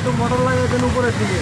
একটু মোটর লাগাইছেন উপরের দিকে।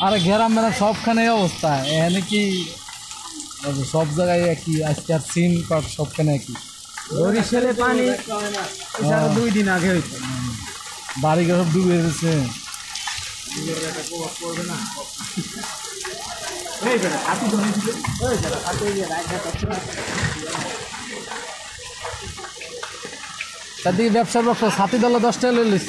আরে গ্রাম মানে সবখানে অবস্থা এখানে কি সব জায়গায় একই আজকে আর সিন সবখানে একই বরিশালে পানি 2 দিন আগে হয়েছে বাড়ি ঘর সব ডুবে গেছে চারদিকে ব্যবসার ব্যবসা ছাতি দলে 10 টাকা লইলিস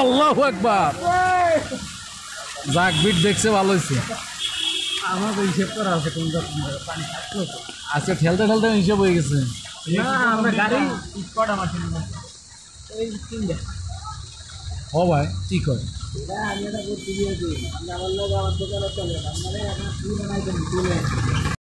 আল্লাহু আকবার যাক বিট দেখছে ভালো হয়েছে আমার তো হিসেব করা আছে কোন পানি থাকলো আজকে ঠেলতে ঠেলতে হিসাব হয়ে গেছে না আমরা গাড়ি কটা মাসিন এই 3টা ও ভাই ঠিক হয় আমি এটা করতে দিয়েছি আমার লোক আমার দোকানে চলে মানে এখন তুলে